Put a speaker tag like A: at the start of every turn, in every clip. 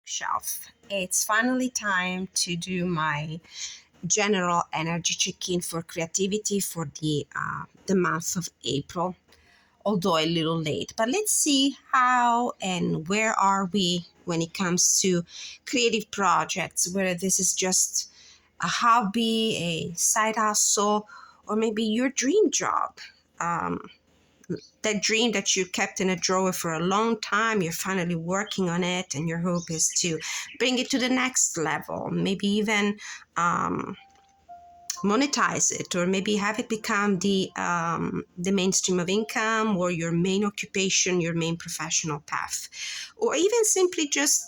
A: Shelf. It's finally time to do my general energy check-in for creativity for the month of April, although a little late. But let's see how and where are we when it comes to creative projects, whether this is just a hobby, a side hustle, or maybe your dream job. That dream that you kept in a drawer for a long time, you're finally working on it, and your hope is to bring it to the next level, maybe even monetize it, or maybe have it become the mainstream of income, or your main occupation, your main professional path, or even simply just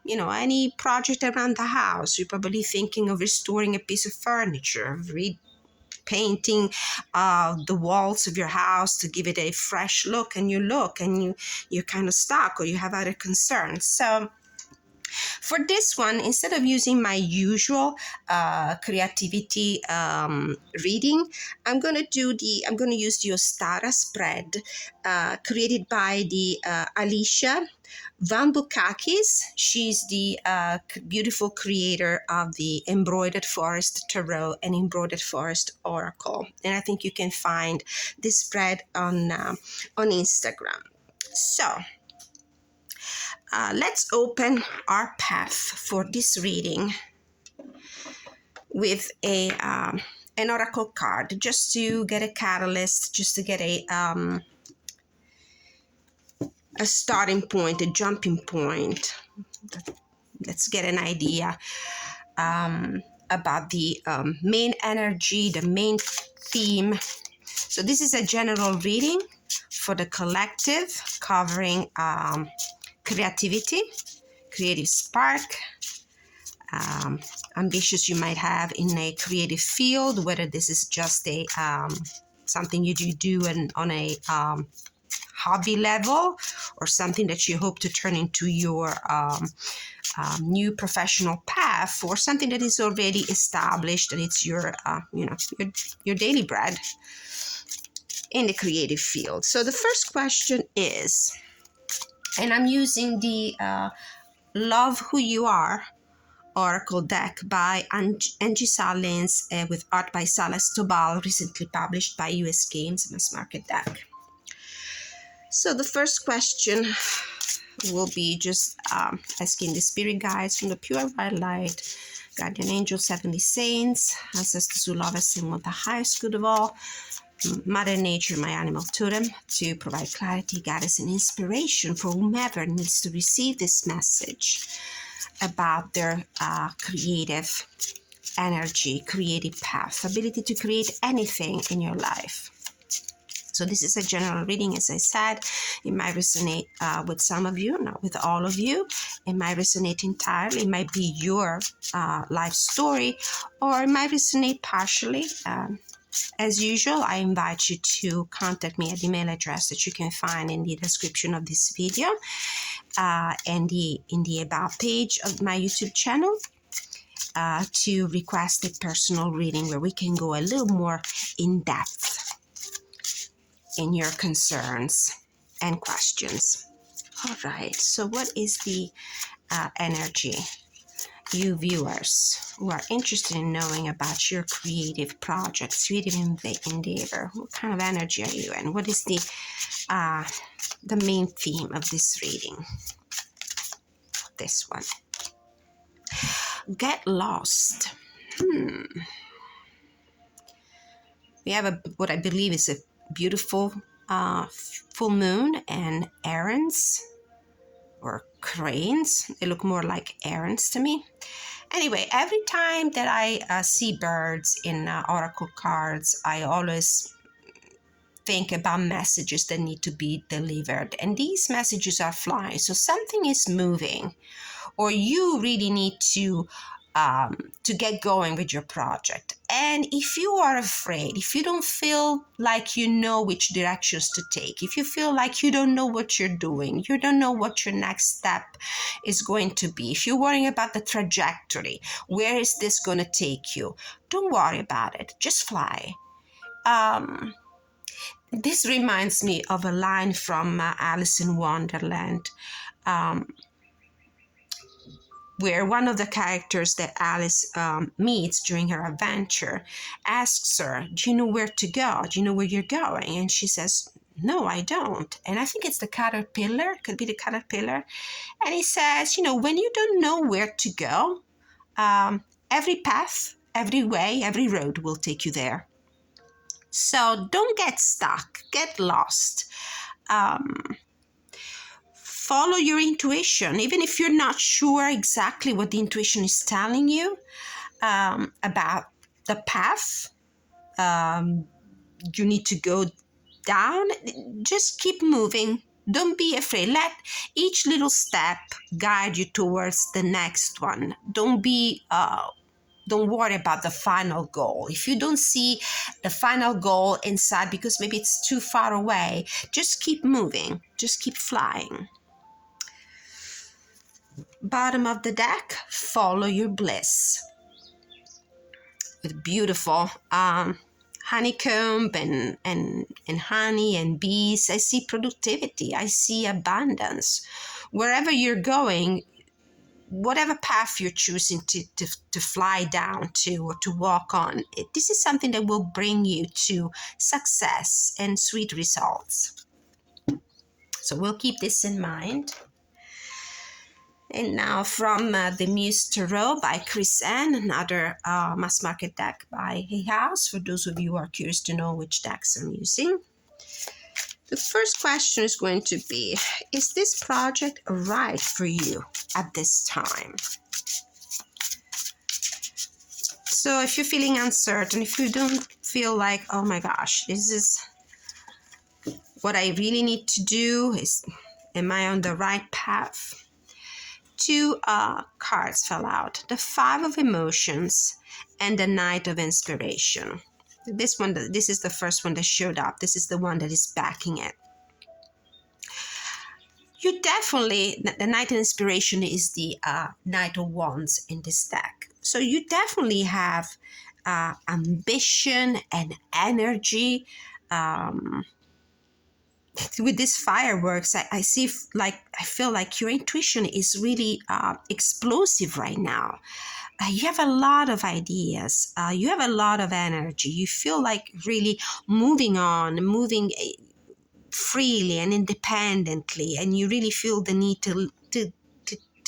A: any project around the house. You're probably thinking of restoring a piece of furniture, painting the walls of your house to give it a fresh look, and you're kind of stuck, or you have other concerns. So for this one, instead of using my usual creativity reading, I'm gonna use the Ostara spread created by the Alicia Vambukakis. She's the beautiful creator of the Embroidered Forest Tarot and Embroidered Forest Oracle, and I think you can find this spread on Instagram. So let's open our path for this reading with an oracle card, just to get a catalyst, just to get a starting point, a jumping point. Let's get an idea about the main energy, the main theme. So this is a general reading for the collective, covering creativity, creative spark, ambitious you might have in a creative field, whether this is just a something you do on a hobby level, or something that you hope to turn into your new professional path, or something that is already established and it's your daily bread in the creative field. So the first question is, and I'm using the Love Who You Are Oracle deck by Angi Sullins with art by Salas Tobal, recently published by US Games, mass market deck. So the first question will be just asking the spirit guides from the pure white light, guardian angels, heavenly saints, ancestors who love us and want the highest good of all, Mother Nature, my animal totem, to provide clarity, guidance, and inspiration for whomever needs to receive this message about their creative energy, creative path, ability to create anything in your life. So this is a general reading, as I said. It might resonate with some of you, not with all of you. It might resonate entirely. It might be your life story, or it might resonate partially. As usual, I invite you to contact me at the email address that you can find in the description of this video and in the About page of my YouTube channel to request a personal reading where we can go a little more in depth in your concerns and questions. All right, so what is the energy? You viewers who are interested in knowing about your creative projects, creative endeavor, what kind of energy are you in? What is the main theme of this reading? This one. Get lost. We have what I believe is a beautiful full moon and errands, or cranes. They look more like errands to me. Anyway, every time that I see birds in oracle cards, I always think about messages that need to be delivered. And these messages are flying. So something is moving, or you really need to get going with your project. And if you are afraid, if you don't feel like you know which directions to take, if you feel like you don't know what you're doing, you don't know what your next step is going to be, if you're worrying about the trajectory, where is this going to take you, don't worry about it. Just fly. This reminds me of a line from Alice in Wonderland. where one of the characters that Alice meets during her adventure asks her, do you know where to go? Do you know where you're going? And she says, no, I don't. And I think it's the caterpillar, could be the caterpillar. And he says, when you don't know where to go, every path, every way, every road will take you there. So don't get stuck, get lost. Follow your intuition, even if you're not sure exactly what the intuition is telling you about the path you need to go down. Just keep moving. Don't be afraid. Let each little step guide you towards the next one. Don't worry about the final goal. If you don't see the final goal inside because maybe it's too far away, just keep moving. Just keep flying. Bottom of the deck, follow your bliss. With beautiful honeycomb and honey and bees. I see productivity. I see abundance. Wherever you're going, whatever path you're choosing to fly down to or to walk on, this is something that will bring you to success and sweet results. So we'll keep this in mind. And now from the Muse Tarot by Chris N, another mass market deck by Hafiz, for those of you who are curious to know which decks I'm using. The first question is going to be, is this project right for you at this time? So if you're feeling uncertain, if you don't feel like, oh my gosh, this is what I really need to do, am I on the right path? Two cards fell out, the Five of Emotions and the Knight of Inspiration. This is the first one that showed up. This is the one that is backing it. You definitely, the Knight of Inspiration is the Knight of Wands in this deck. So you definitely have ambition and energy. With these fireworks, I feel like your intuition is really explosive right now. You have a lot of ideas. You have a lot of energy. You feel like really moving freely and independently, and you really feel the need to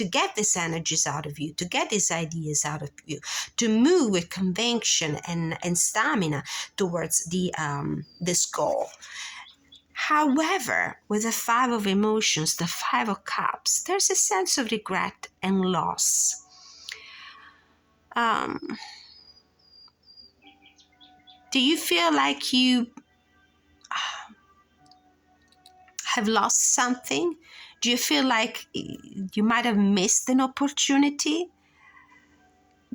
A: get these energies out of you, to get these ideas out of you, to move with conviction and stamina towards this goal. However, with the Five of Emotions, the Five of Cups, there's a sense of regret and loss. Do you feel like you have lost something? Do you feel like you might have missed an opportunity?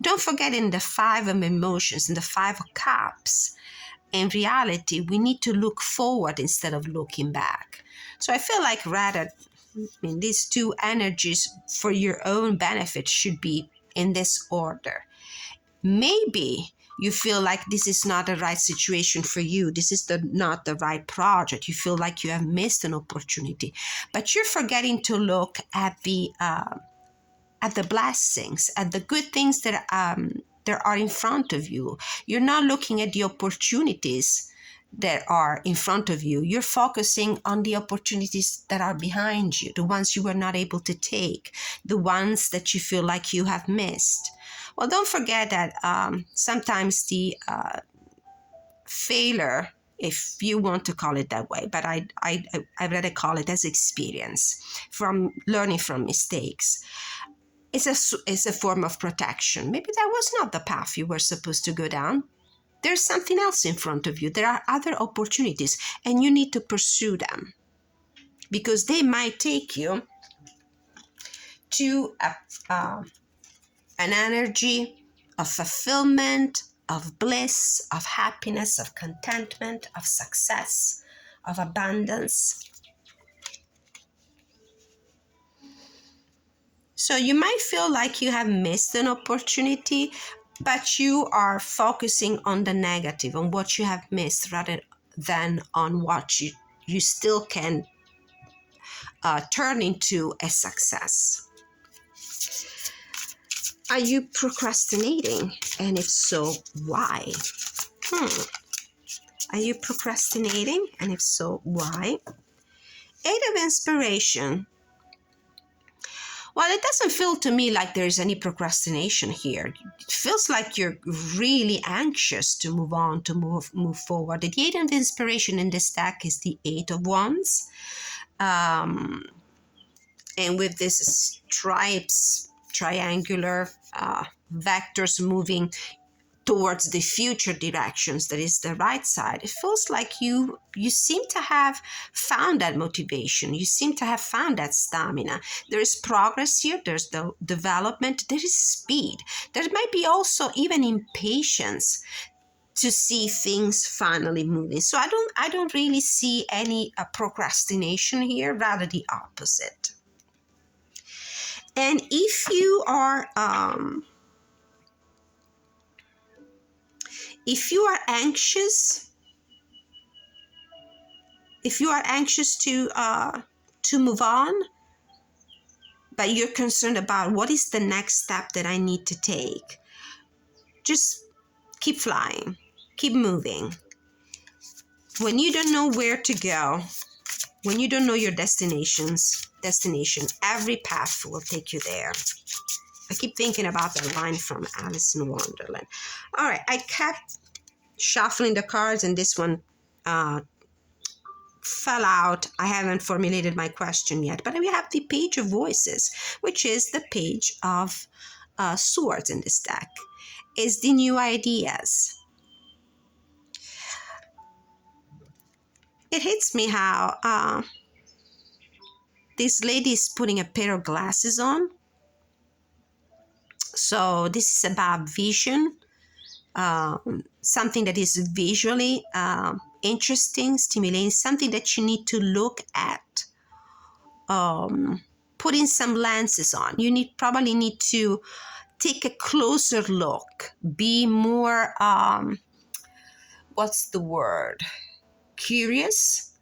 A: Don't forget, in the Five of Emotions, in the Five of Cups, in reality, we need to look forward instead of looking back. So I feel like these two energies for your own benefit should be in this order. Maybe you feel like this is not the right situation for you. This is not the right project. You feel like you have missed an opportunity, but you're forgetting to look at the blessings, at the good things that are in front of you. You're not looking at the opportunities that are in front of you. You're focusing on the opportunities that are behind you, the ones you were not able to take, the ones that you feel like you have missed. Well, don't forget that sometimes the failure, if you want to call it that way, but I'd rather call it as experience from learning from mistakes. It's a form of protection. Maybe that was not the path you were supposed to go down. There's something else in front of you. There are other opportunities, and you need to pursue them, because they might take you to an energy of fulfillment, of bliss, of happiness, of contentment, of success, of abundance. So you might feel like you have missed an opportunity, but you are focusing on the negative, on what you have missed, rather than on what you still can turn into a success. Are you procrastinating? And if so, why? Are you procrastinating? And if so, why? Eight of Inspiration. Well, it doesn't feel to me like there's any procrastination here. It feels like you're really anxious to move on, to move forward. The Eight of Inspiration in this deck is the Eight of Wands. And with this stripes, triangular vectors moving towards the future directions, that is the right side, it feels like you seem to have found that motivation. You seem to have found that stamina. There is progress here. There's the development. There is speed. There might be also even impatience to see things finally moving. So I don't really see any procrastination here, rather the opposite. And if you are anxious, to move on, but you're concerned about what is the next step that I need to take, just keep flying, keep moving. When you don't know where to go, when you don't know your destination, every path will take you there. I keep thinking about that line from Alice in Wonderland. All right, I kept shuffling the cards, and this one fell out. I haven't formulated my question yet, but we have the Page of Voices, which is the Page of Swords in this deck. Is the new ideas. It hits me how this lady is putting a pair of glasses on. So this is about vision, something that is visually interesting, stimulating, something that you need to look at, putting some lenses on. You probably need to take a closer look, be more, what's the word? Curious.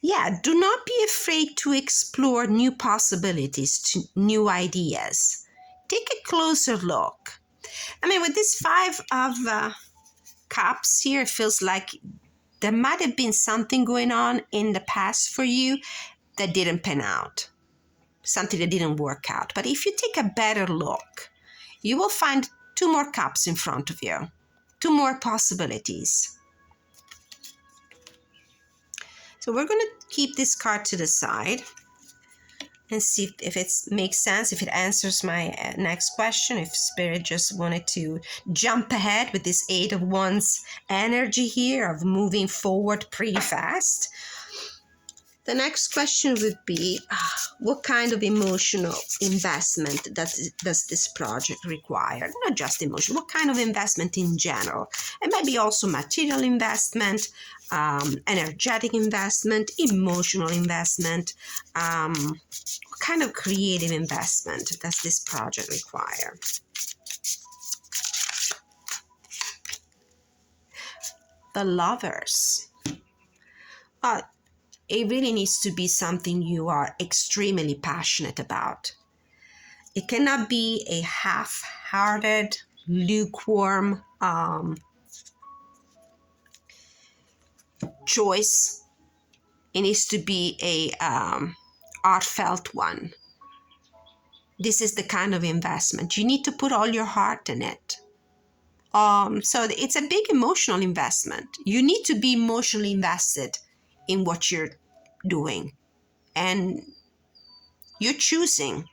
A: Yeah, do not be afraid to explore new possibilities, new ideas. Take a closer look. I mean, with this Five of Cups here, it feels like there might have been something going on in the past for you that didn't pan out, something that didn't work out. But if you take a better look, you will find two more cups in front of you, two more possibilities. So we're going to keep this card to the side and see if it makes sense, if it answers my next question, if Spirit just wanted to jump ahead with this Eight of Wands energy here of moving forward pretty fast. The next question would be, what kind of emotional investment does this project require? Not just emotion, what kind of investment in general? It might be also material investment, energetic investment, emotional investment. What kind of creative investment does this project require? The Lovers. It really needs to be something you are extremely passionate about. It cannot be a half-hearted, lukewarm choice. It needs to be a heartfelt one. This is the kind of investment. You need to put all your heart in it. So it's a big emotional investment. You need to be emotionally invested in what you're doing, and you're choosing.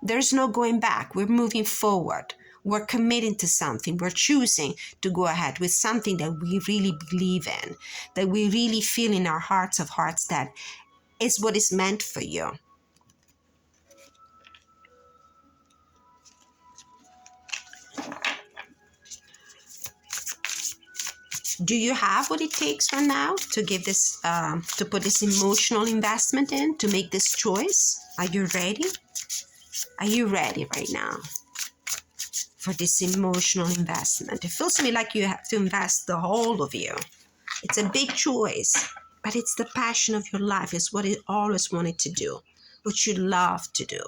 A: There's no going back. We're moving forward. We're committing to something. We're choosing to go ahead with something that we really believe in, that we really feel in our hearts of hearts that is what is meant for you. Do you have what it takes right now to give this, to put this emotional investment in, to make this choice? Are you ready? Are you ready right now for this emotional investment? It feels to me like you have to invest the whole of you. It's a big choice. but it's the passion of your life. It's what you always wanted to do, what you love to do.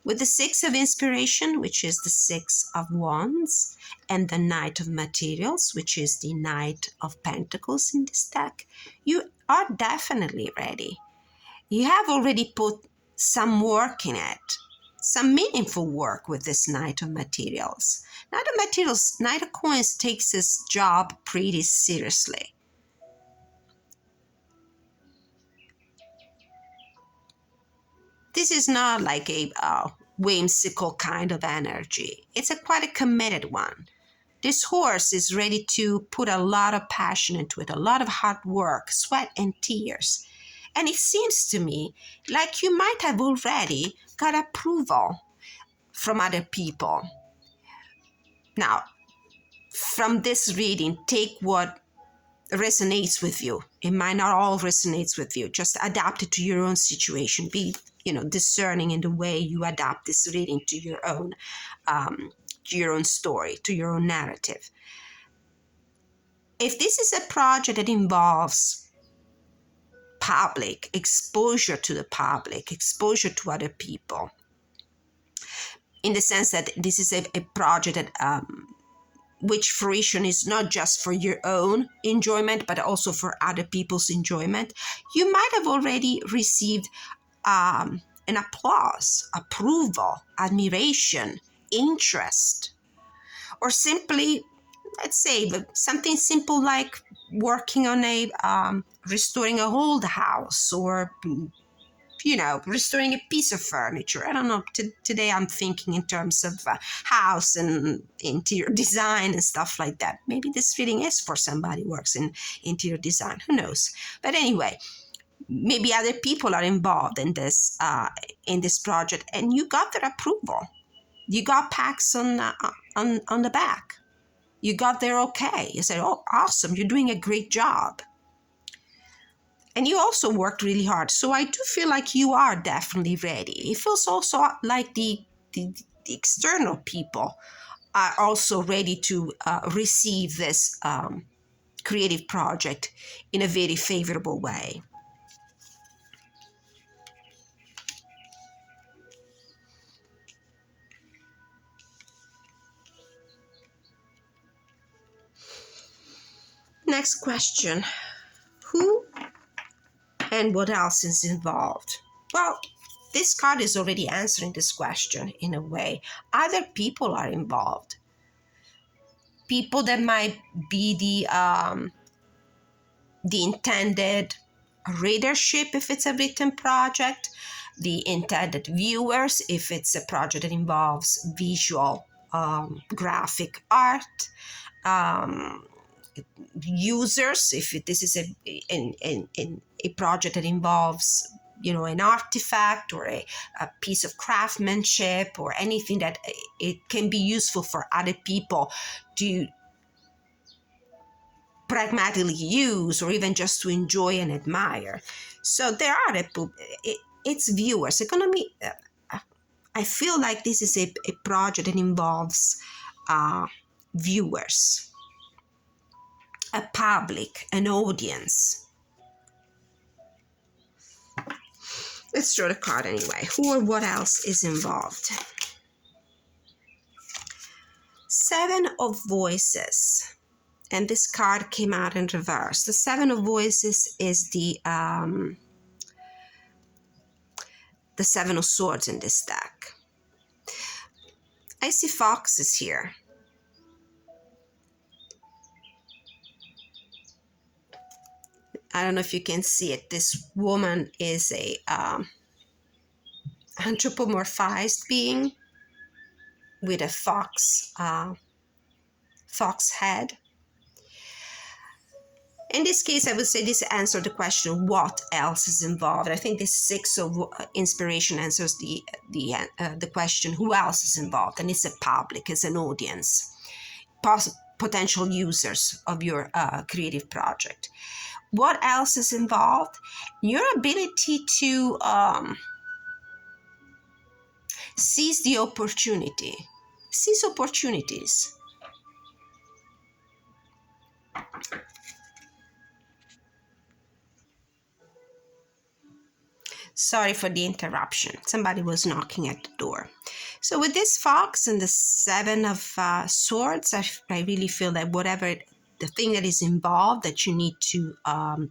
A: With the Six of Inspiration, which is the Six of Wands, and the Knight of Materials, which is the Knight of Pentacles in this deck, you are definitely ready. You have already put some work in it, some meaningful work with this Knight of Materials. Knight of Materials, Knight of Coins takes his job pretty seriously. This is not like a whimsical kind of energy. It's quite a committed one. This horse is ready to put a lot of passion into it, a lot of hard work, sweat and tears. And it seems to me like you might have already got approval from other people. Now, from this reading, take what resonates with you. It might not all resonate with you. Just adapt it to your own situation. Be, discerning in the way you adapt this reading to your own story, to your own narrative. If this is a project that involves public exposure to the public, exposure to other people, in the sense that this is a project that which fruition is not just for your own enjoyment, but also for other people's enjoyment, you might have already received an applause, approval, admiration, interest, or simply, let's say, something simple like working on restoring a old house, or restoring a piece of furniture. I don't know. Today I'm thinking in terms of house and interior design and stuff like that. Maybe this reading is for somebody who works in interior design. Who knows? But anyway, maybe other people are involved in this project, and you got their approval. You got pats on the back. You got their okay. You said, "Oh, awesome! You're doing a great job." And you also worked really hard. So I do feel like you are definitely ready. It feels also like the external people are also ready to receive this creative project in a very favorable way. Next question. Who and what else is involved? Well, this card is already answering this question in a way. Other people are involved. People that might be the intended readership if it's a written project, the intended viewers if it's a project that involves visual graphic art, users if this is a project that involves an artifact or a piece of craftsmanship or anything that it can be useful for other people to pragmatically use or even just to enjoy and admire. So there are it's viewers. Economy. I feel like this is a project that involves viewers, a public, an audience. Let's draw the card anyway. Who or what else is involved? Seven of Voices. And this card came out in reverse. The Seven of Voices is the Seven of Swords in this deck. I see foxes here. I don't know if you can see it. This woman is a anthropomorphized being with a fox head. In this case, I would say this answered the question, what else is involved? I think this Six of Inspiration answers the question, who else is involved? And it's a public, it's an audience, potential users of your creative project. What else is involved? Your ability to seize the opportunity, seize opportunities. Sorry for the interruption. Somebody was knocking at the door. So with this fox and the Seven of Swords, I really feel that whatever the thing that is involved that you need to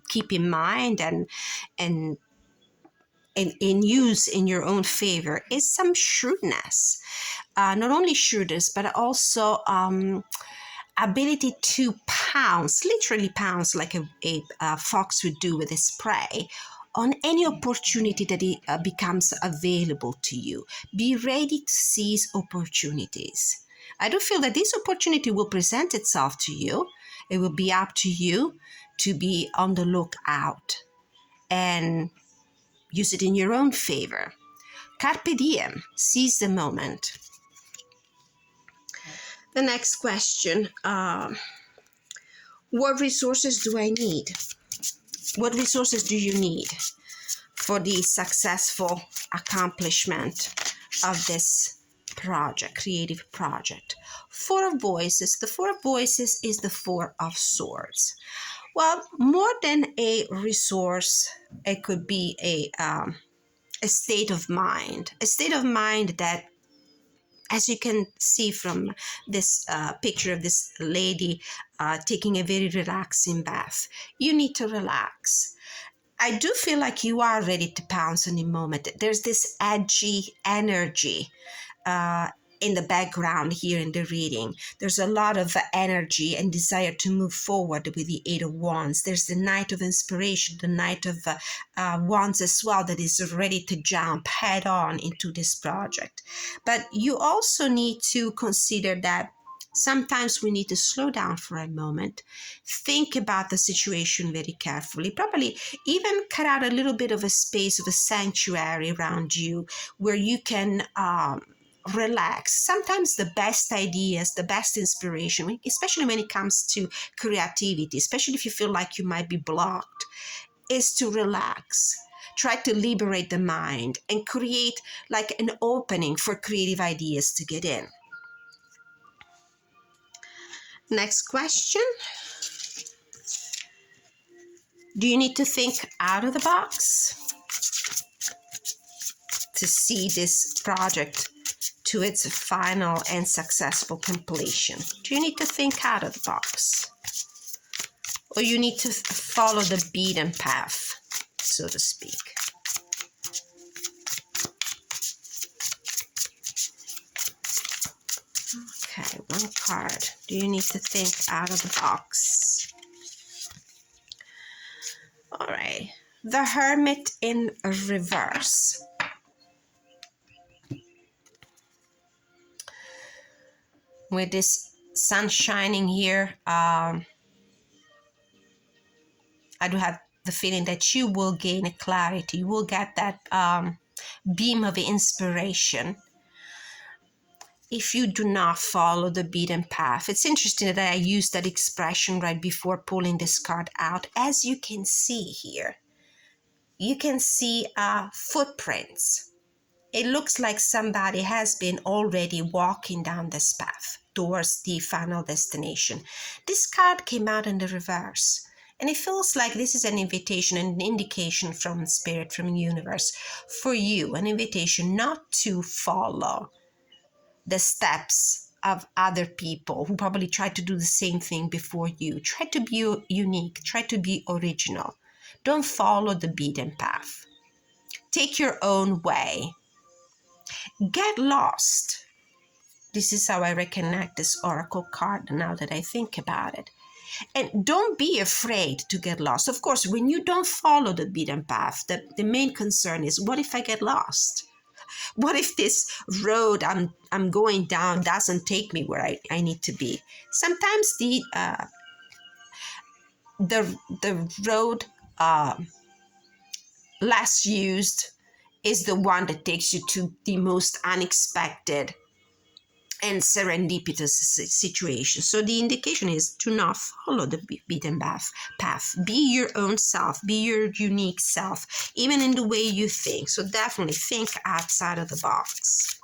A: keep in mind and use in your own favor is some shrewdness. Not only shrewdness, but also ability to pounce, literally pounce like a fox would do with his prey on any opportunity that becomes available to you. Be ready to seize opportunities. I do feel that this opportunity will present itself to you. It will be up to you to be on the lookout and use it in your own favor. Carpe diem, seize the moment. The next question, what resources do I need? What resources do you need for the successful accomplishment of this project, creative project? Four of Voices. The Four of Voices is the Four of Swords. Well, more than a resource, it could be a state of mind. A state of mind that, as you can see from this picture of this lady taking a very relaxing bath, you need to relax. I do feel like you are ready to pounce on a moment. There's this edgy energy in the background here in the reading. There's a lot of energy and desire to move forward with the Eight of Wands. There's the Knight of Inspiration, the Knight of Wands as well, that is ready to jump head on into this project. But you also need to consider that sometimes we need to slow down for a moment, think about the situation very carefully, probably even cut out a little bit of a space of a sanctuary around you where you can relax. Sometimes the best ideas, the best inspiration, especially when it comes to creativity, especially if you feel like you might be blocked, is to relax. Try to liberate the mind and create like an opening for creative ideas to get in. Next question. Do you need to think out of the box to see this project to its final and successful completion? Do you need to think out of the box? Or you need to follow the beaten path, so to speak? Okay, one card. Do you need to think out of the box? All right. The Hermit in reverse. With this sun shining here, I do have the feeling that you will gain a clarity. You will get that beam of inspiration if you do not follow the beaten path. It's interesting that I used that expression right before pulling this card out. As you can see here, you can see footprints. It looks like somebody has been already walking down this path towards the final destination. This card came out in the reverse, and it feels like this is an invitation, an indication from Spirit, from the universe, for you, an invitation not to follow the steps of other people who probably tried to do the same thing before you. Try to be unique, try to be original. Don't follow the beaten path. Take your own way. Get lost. This is how I reconnect this oracle card now that I think about it. And don't be afraid to get lost. Of course, when you don't follow the beaten path, the main concern is, what if I get lost? What if this road I'm going down doesn't take me where I need to be? Sometimes the road less used is the one that takes you to the most unexpected and serendipitous situation. So the indication is, do not follow the beaten path. Be your own self. Be your unique self, even in the way you think. So definitely think outside of the box.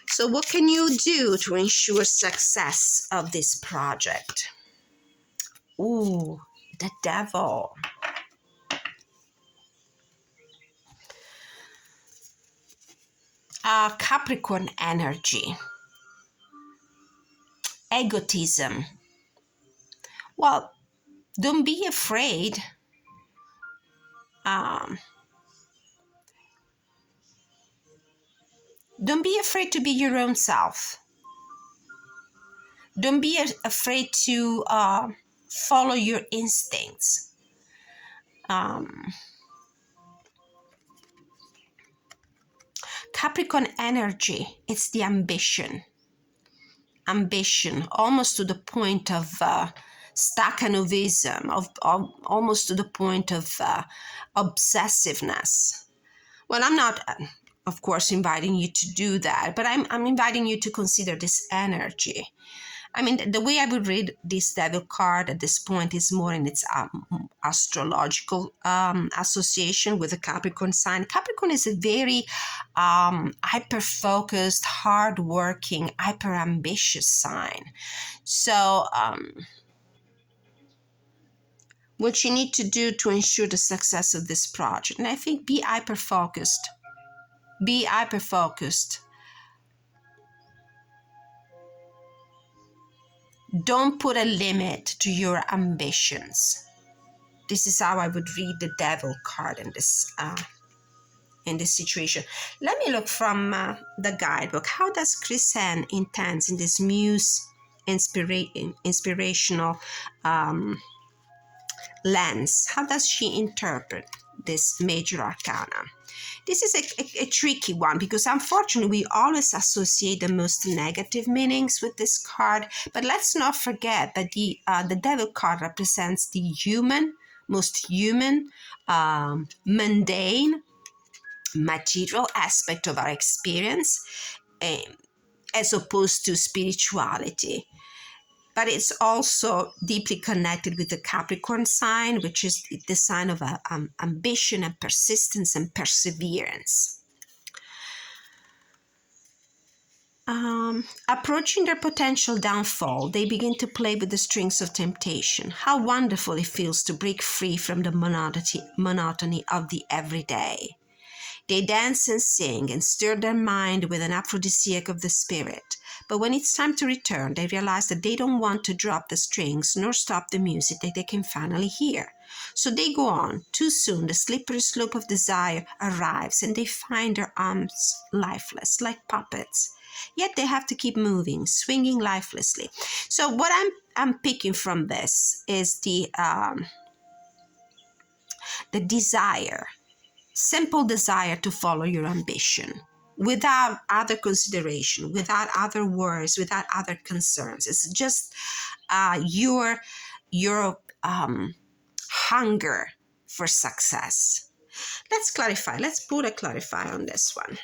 A: So what can you do to ensure success of this project? Ooh, the Devil. Capricorn energy, egotism. Well, don't be afraid. Um, don't be afraid to be your own self. Don't be afraid to follow your instincts. Capricorn energy, it's the ambition, almost to the point of staccanovism, of almost to the point of obsessiveness. Well, I'm not, of course, inviting you to do that, but I'm inviting you to consider this energy. I mean, the way I would read this devil card at this point is more in its astrological association with the Capricorn sign. Capricorn is a very hyper-focused, hard-working, hyper-ambitious sign. So what you need to do to ensure the success of this project, and I think be hyper-focused. Be hyper-focused. Don't put a limit to your ambitions. This is how I would read the devil card in this situation. Let me look from the guidebook. How does Chrysan intends in this Muse inspirational lens? How does she interpret this major arcana? This is a tricky one because unfortunately we always associate the most negative meanings with this card. But let's not forget that the devil card represents the human, most human, mundane, material aspect of our experience, as opposed to spirituality. But it's also deeply connected with the Capricorn sign, which is the sign of ambition and persistence and perseverance. Approaching their potential downfall, they begin to play with the strings of temptation. How wonderful it feels to break free from the monotony of the everyday. They dance and sing and stir their mind with an aphrodisiac of the spirit. But when it's time to return, they realize that they don't want to drop the strings nor stop the music that they can finally hear. So they go on. Too soon, the slippery slope of desire arrives and they find their arms lifeless, like puppets. Yet they have to keep moving, swinging lifelessly. So what I'm picking from this is the desire, simple desire to follow your ambition, without other consideration, without other worries, without other concerns. It's just your hunger for success. Let's clarify. Let's put a clarify on this one.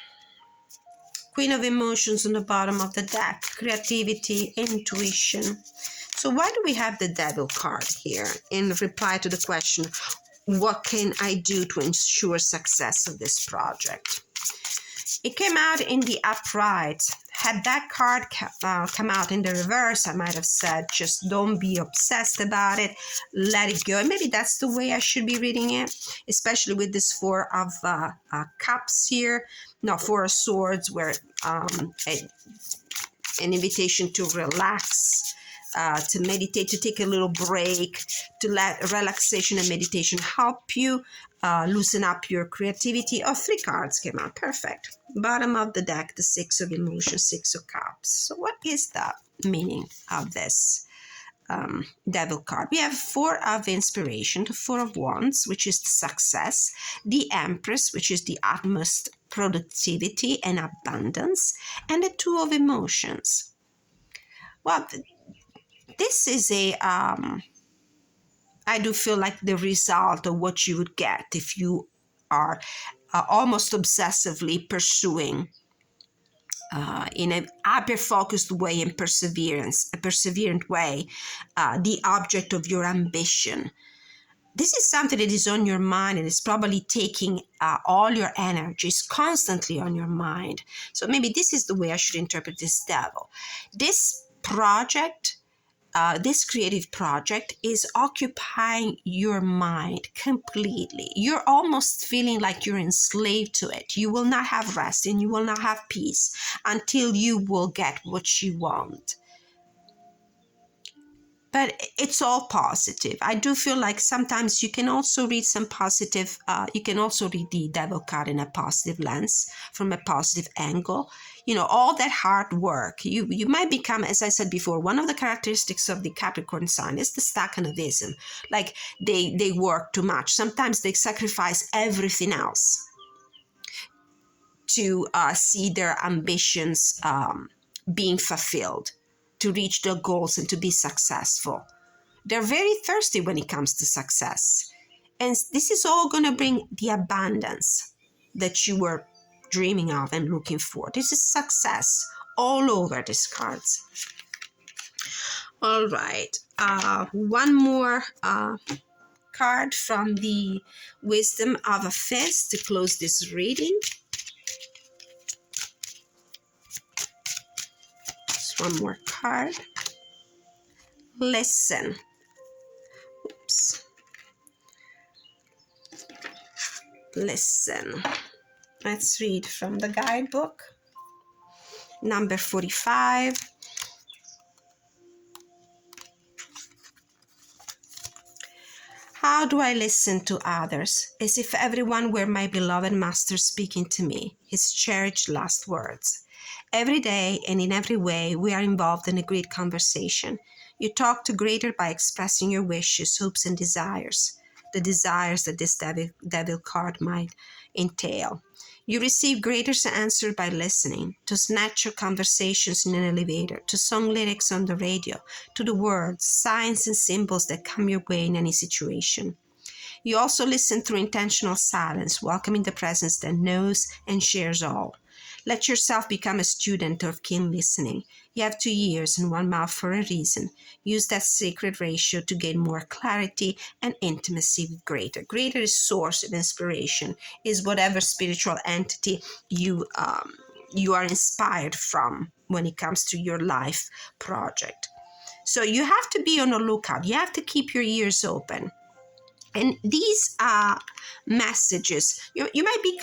A: Queen of Emotions on the bottom of the deck. Creativity, intuition. So why do we have the Devil card here in reply to the question, what can I do to ensure success of this project? It came out in the upright. Had that card come out in the reverse, I might have said, just don't be obsessed about it. Let it go. And maybe that's the way I should be reading it, especially with this Four of Cups here. No, Four of Swords, where an invitation to relax, to meditate, to take a little break, to let relaxation and meditation help you loosen up your creativity. Oh, 3 cards came out. Perfect. Bottom of the deck, the Six of Emotions, Six of Cups. So what is the meaning of this Devil card? We have Four of Inspiration, the Four of Wands, which is the success, the Empress, which is the utmost productivity and abundance, and the Two of Emotions. Well, this is I do feel like the result of what you would get if you are almost obsessively pursuing in a hyper-focused way and a perseverant way, the object of your ambition. This is something that is on your mind and is probably taking all your energies constantly on your mind. So maybe this is the way I should interpret this Devil. This project this creative project is occupying your mind completely. You're almost feeling like you're enslaved to it. You will not have rest and you will not have peace until you will get what you want. But it's all positive. I do feel like sometimes you can also read some positive, you can also read the devil card in a positive lens, from a positive angle. You know, all that hard work, you might become, as I said before, one of the characteristics of the Capricorn sign is the staccanism. Like they work too much. Sometimes they sacrifice everything else to see their ambitions being fulfilled, to reach their goals and to be successful. They're very thirsty when it comes to success. And this is all going to bring the abundance that you were dreaming of and looking for. This is success all over these cards. All right. One more card from the Wisdom of Hafiz to close this reading. Just one more card. Listen. Oops. Listen. Let's read from the guidebook. Number 45. How do I listen to others? As if everyone were my beloved master speaking to me, his cherished last words. Every day and in every way, we are involved in a great conversation. You talk to greater by expressing your wishes, hopes, and desires, the desires that this devil card might entail. You receive greater answer by listening, to natural conversations in an elevator, to song lyrics on the radio, to the words, signs, and symbols that come your way in any situation. You also listen through intentional silence, welcoming the presence that knows and shares all. Let yourself become a student of keen listening. You have 2 ears and 1 mouth for a reason. Use that sacred ratio to gain more clarity and intimacy with greater. Greater source of inspiration is whatever spiritual entity you are inspired from when it comes to your life project. So you have to be on the lookout. You have to keep your ears open. And these messages, you might be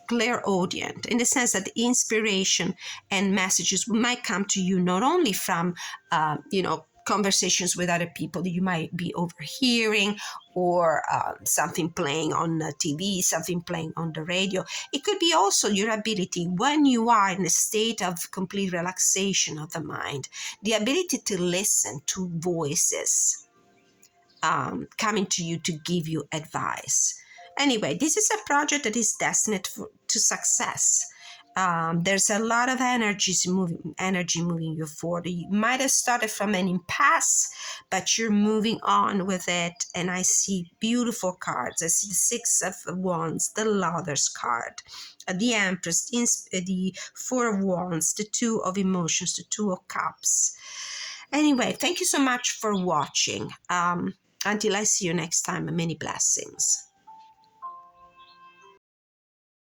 A: clairaudient in the sense that the inspiration and messages might come to you not only from, conversations with other people that you might be overhearing, or something playing on TV, something playing on the radio. It could be also your ability, when you are in a state of complete relaxation of the mind, the ability to listen to voices coming to you to give you advice. Anyway, this is a project that is destined to success. There's a lot of energy moving you forward. You might have started from an impasse, but you're moving on with it. And I see beautiful cards. I see the 6 of Wands, the Lovers card, the Empress, the 4 of Wands, the 2 of Emotions, the 2 of Cups. Anyway, thank you so much for watching. Until I see you next time, many blessings.